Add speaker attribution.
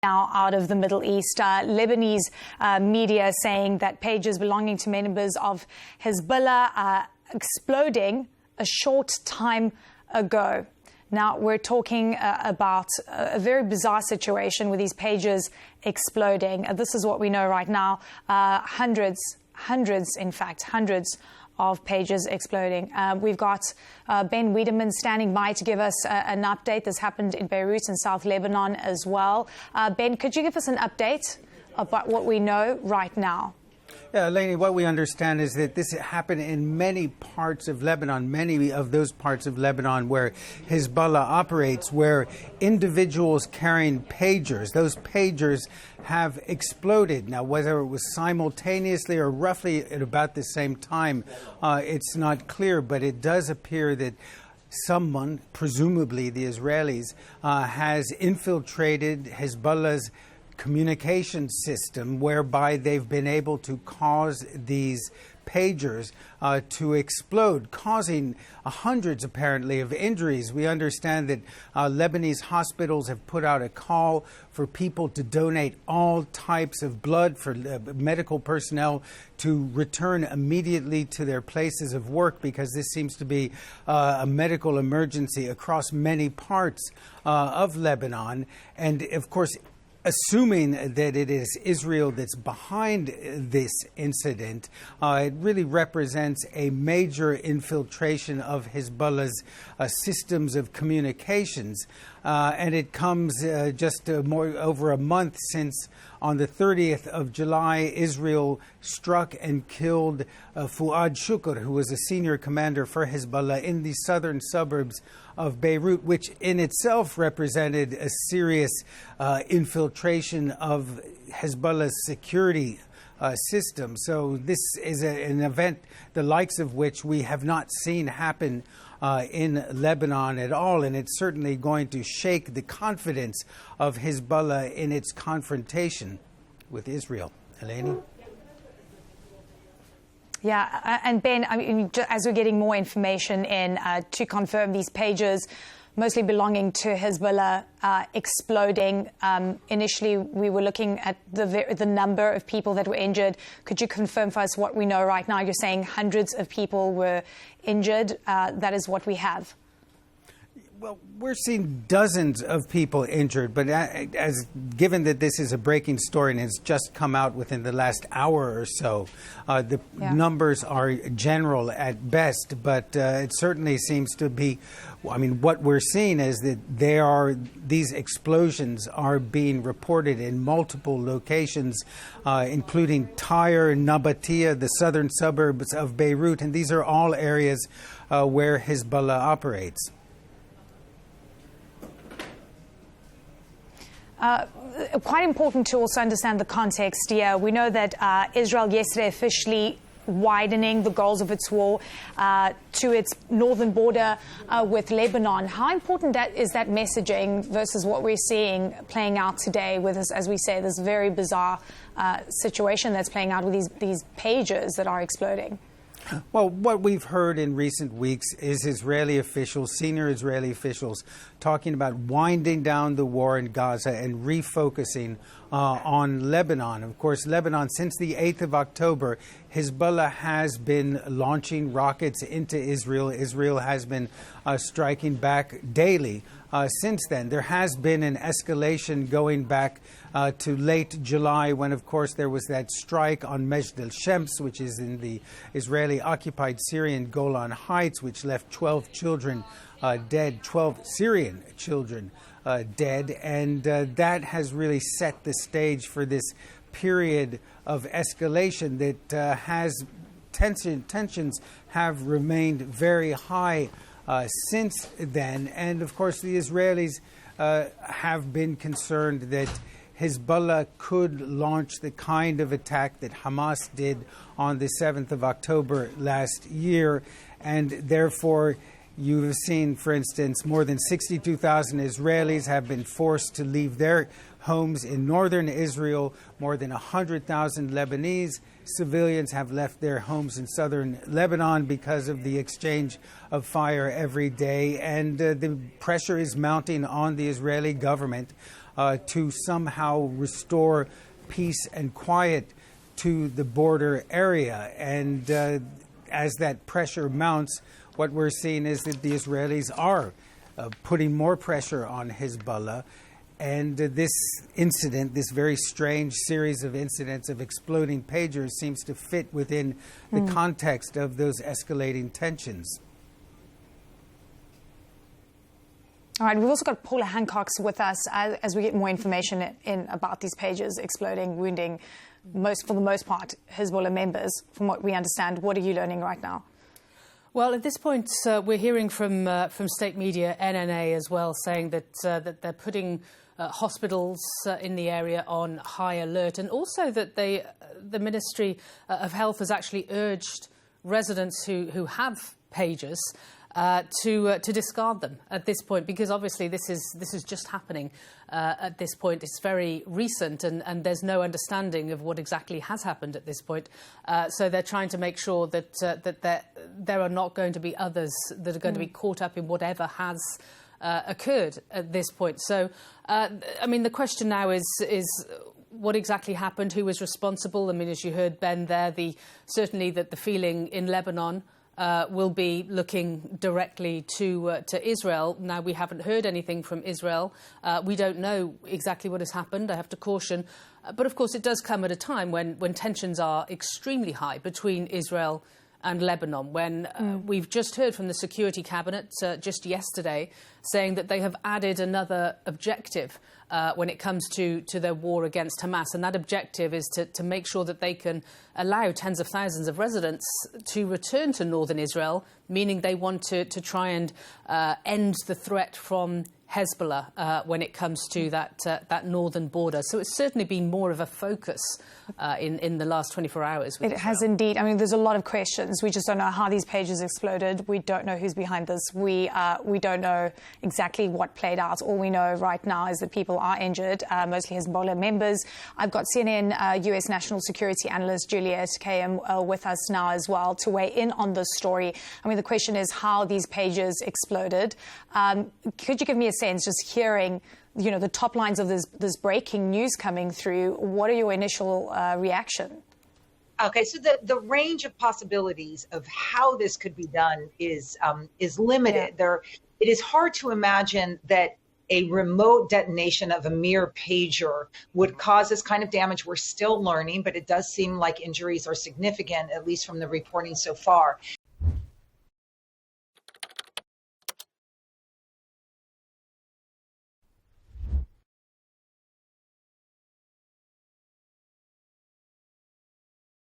Speaker 1: Now out of the Middle East, Lebanese media saying that pages belonging to members of Hezbollah are exploding a short time ago. Now we're talking about a very bizarre situation with these pages exploding. This is what we know right now. Hundreds of pages exploding. We've got Ben Wiedemann standing by to give us an update. This happened in Beirut in South Lebanon as well. Ben, could you give us an update about what we know right now?
Speaker 2: Yeah, Eleni, what we understand is that this happened in many parts of Lebanon, many of those parts of Lebanon where Hezbollah operates, where individuals carrying pagers, those pagers have exploded. Now, whether it was simultaneously or roughly at about the same time, it's not clear, but it does appear that someone, presumably the Israelis, has infiltrated Hezbollah's communication system, whereby they've been able to cause these pagers to explode, causing hundreds apparently of injuries. We understand that Lebanese hospitals have put out a call for people to donate all types of blood, for medical personnel to return immediately to their places of work, because this seems to be a medical emergency across many parts of Lebanon. And of course, assuming that it is Israel that's behind this incident, it really represents a major infiltration of Hezbollah's systems of communications. And it comes just over a month since, on the 30th of July, Israel struck and killed Fuad Shukr, who was a senior commander for Hezbollah in the southern suburbs of Beirut, which in itself represented a serious infiltration of Hezbollah's security system. So this is an event the likes of which we have not seen happen in Lebanon at all, and it's certainly going to shake the confidence of Hezbollah in its confrontation with Israel. Eleni?
Speaker 1: Yeah, and Ben, I mean, as we're getting more information in to confirm these pages, mostly belonging to Hezbollah, exploding. Initially, we were looking at the number of people that were injured. Could you confirm for us what we know right now? You're saying hundreds of people were injured. That is what we have.
Speaker 2: Well, we're seeing dozens of people injured, but given that this is a breaking story and has just come out within the last hour or so, the numbers are general at best, but it certainly seems to be, I mean, what we're seeing is that these explosions are being reported in multiple locations, including Tyre, Nabatea, the southern suburbs of Beirut, and these are all areas where Hezbollah operates.
Speaker 1: Quite important to also understand the context here. We know that Israel yesterday officially widening the goals of its war to its northern border with Lebanon. How important is that messaging versus what we're seeing playing out today with, as we say, this very bizarre situation that's playing out with these pages that are exploding?
Speaker 2: Well, what we've heard in recent weeks is Israeli officials, senior Israeli officials, talking about winding down the war in Gaza and refocusing on Lebanon. Of course, Lebanon, since the 8th of October, Hezbollah has been launching rockets into Israel. Israel has been striking back daily. Since then, there has been an escalation going back to late July, when, of course, there was that strike on Majd al-Shams, which is in the Israeli-occupied Syrian Golan Heights, which left 12 children dead, 12 Syrian children dead. And that has really set the stage for this period of escalation that tensions have remained very high since then. And of course, the Israelis have been concerned that Hezbollah could launch the kind of attack that Hamas did on the 7th of October last year. And therefore, you have seen, for instance, more than 62,000 Israelis have been forced to leave their homes in northern Israel. More than 100,000 Lebanese civilians have left their homes in southern Lebanon because of the exchange of fire every day. And the pressure is mounting on the Israeli government to somehow restore peace and quiet to the border area. And as that pressure mounts, what we're seeing is that the Israelis are putting more pressure on Hezbollah. And this incident, this very strange series of incidents of exploding pagers, seems to fit within the context of those escalating tensions.
Speaker 1: All right, we've also got Paula Hancock's with us as we get more information in about these pagers exploding, wounding, for the most part, Hezbollah members, from what we understand. What are you learning right now?
Speaker 3: Well, at this point, we're hearing from state media, NNA as well, saying that they're putting hospitals in the area on high alert, and also that the Ministry of Health has actually urged residents who have pagers to discard them at this point, because obviously this is just happening at this point. It's very recent, and there's no understanding of what exactly has happened at this point. So they're trying to make sure that there are not going to be others that are going to be caught up in whatever has occurred at this point. So, I mean, the question now is what exactly happened? Who was responsible? I mean, as you heard, Ben, there, certainly that the feeling in Lebanon will be looking directly to Israel. Now, we haven't heard anything from Israel. We don't know exactly what has happened, I have to caution. But, of course, it does come at a time when tensions are extremely high between Israel and Lebanon, when we've just heard from the Security Cabinet just yesterday saying that they have added another objective when it comes to their war against Hamas. And that objective is to make sure that they can allow tens of thousands of residents to return to northern Israel, meaning they want to try and end the threat from Hezbollah when it comes to that northern border. So it's certainly been more of a focus in the last 24 hours.
Speaker 1: It has indeed. I mean, there's a lot of questions. We just don't know how these pages exploded. We don't know who's behind this. We don't know exactly what played out. All we know right now is that people are injured, mostly Hezbollah members. I've got CNN US National Security Analyst Juliet KM with us now as well to weigh in on this story. I mean, the question is how these pages exploded. Could you give me a sense, just hearing, you know, the top lines of this breaking news coming through? What are your initial reaction?
Speaker 4: Okay, so the range of possibilities of how this could be done is limited.
Speaker 1: Yeah.
Speaker 4: It is hard to imagine that a remote detonation of a mere pager would cause this kind of damage. We're still learning, but it does seem like injuries are significant, at least from the reporting so far.